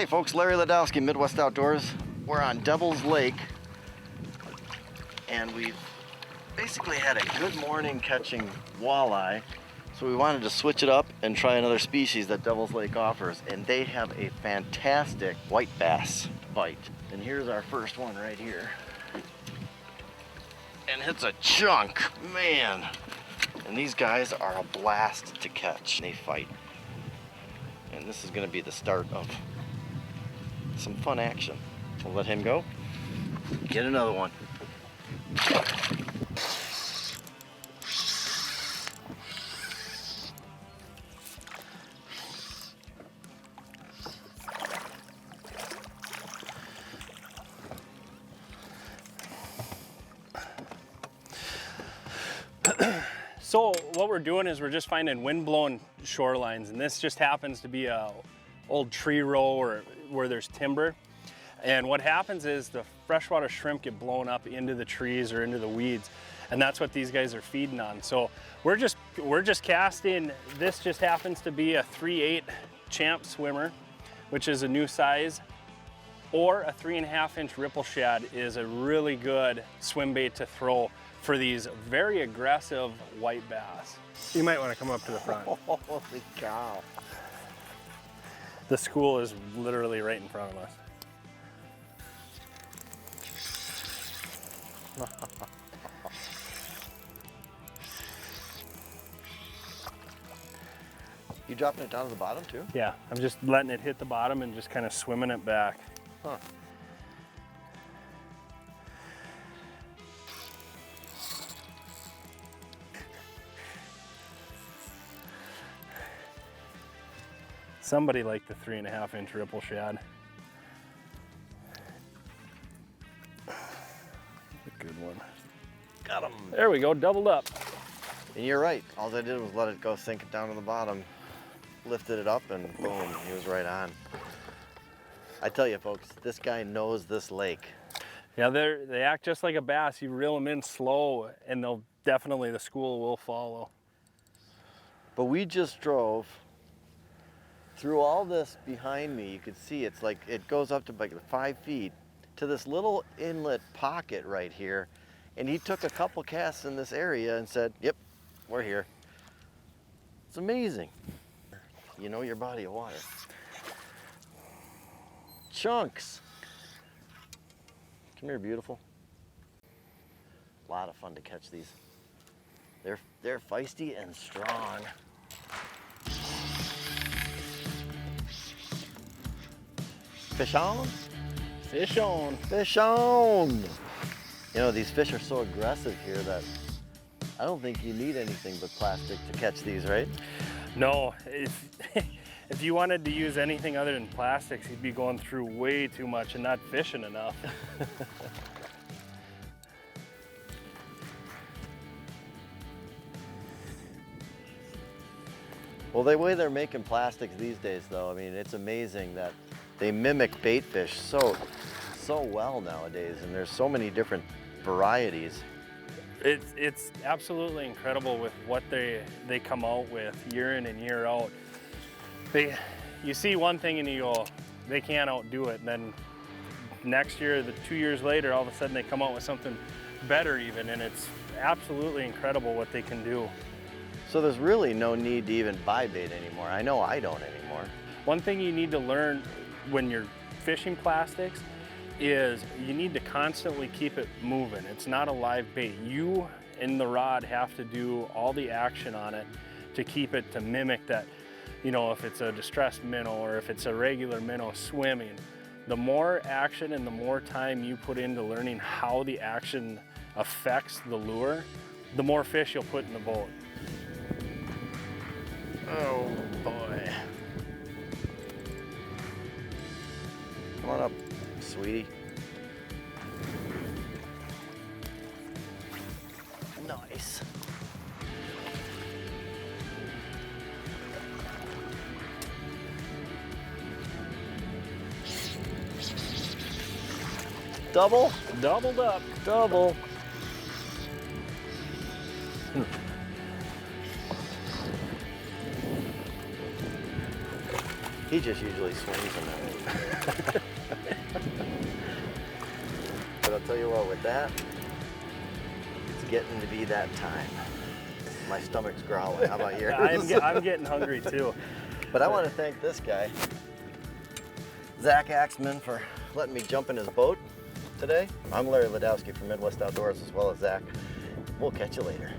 Hey folks, Larry Ladowski, Midwest Outdoors. We're on Devil's Lake, and we've basically had a good morning catching walleye, so we wanted to switch it up and try another species that Devil's Lake offers, and they have a fantastic white bass bite. And here's our first one right here. And it's a chunk, man. And these guys are a blast to catch. They fight. And this is gonna be the start of some fun action. We'll let him go. Get another one. So what we're doing is we're just finding wind-blown shorelines, and this just happens to be a old tree row or where there's timber. And what happens is the freshwater shrimp get blown up into the trees or into the weeds, and that's what these guys are feeding on. So we're just casting. This just happens to be a 3/8 champ swimmer, which is a new size, or a 3.5-inch ripple shad is a really good swim bait to throw for these very aggressive white bass. You might want to come up to the front. Holy cow. The school is literally right in front of us. You dropping it down to the bottom too? Yeah, I'm just letting it hit the bottom and just kind of swimming it back. Huh. Somebody liked the 3.5-inch ripple shad. A good one. Got him. There we go, doubled up. And you're right. All I did was let it go sink it down to the bottom, lifted it up, and boom, he was right on. I tell you folks, this guy knows this lake. Yeah, they act just like a bass. You reel them in slow and they'll definitely, the school will follow. But we just drove through all this behind me. You could see it's like, it goes up to like 5 feet to this little inlet pocket right here. And he took a couple casts in this area and said, yep, we're here. It's amazing. You know your body of water. Chunks. Come here, beautiful. A lot of fun to catch these. They're feisty and strong. Fish on? Fish on. Fish on! You know, these fish are so aggressive here that I don't think you need anything but plastic to catch these, right? No, if you wanted to use anything other than plastics, you'd be going through way too much and not fishing enough. Well, the way they're making plastics these days, though, I mean, it's amazing that they mimic bait fish so well nowadays, and there's so many different varieties. It's absolutely incredible with what they come out with year in and year out. You see one thing and you go, they can't outdo it. And then next year, 2 years later, all of a sudden they come out with something better even, and it's absolutely incredible what they can do. So there's really no need to even buy bait anymore. I know I don't anymore. One thing you need to learn when you're fishing plastics is you need to constantly keep it moving. It's not a live bait. You and the rod have to do all the action on it to keep it to mimic that, you know, if it's a distressed minnow or if it's a regular minnow swimming. The more action and the more time you put into learning how the action affects the lure, the more fish you'll put in the boat. Oh boy. Come on up, sweetie. Nice. Double? Doubled up. Double. He just usually swings them at me. But I'll tell you what, with that, it's getting to be that time. My stomach's growling. How about yours? I'm getting hungry too. But I want to thank this guy, Zach Axman, for letting me jump in his boat today. I'm Larry Ladowski from Midwest Outdoors, as well as Zach. We'll catch you later.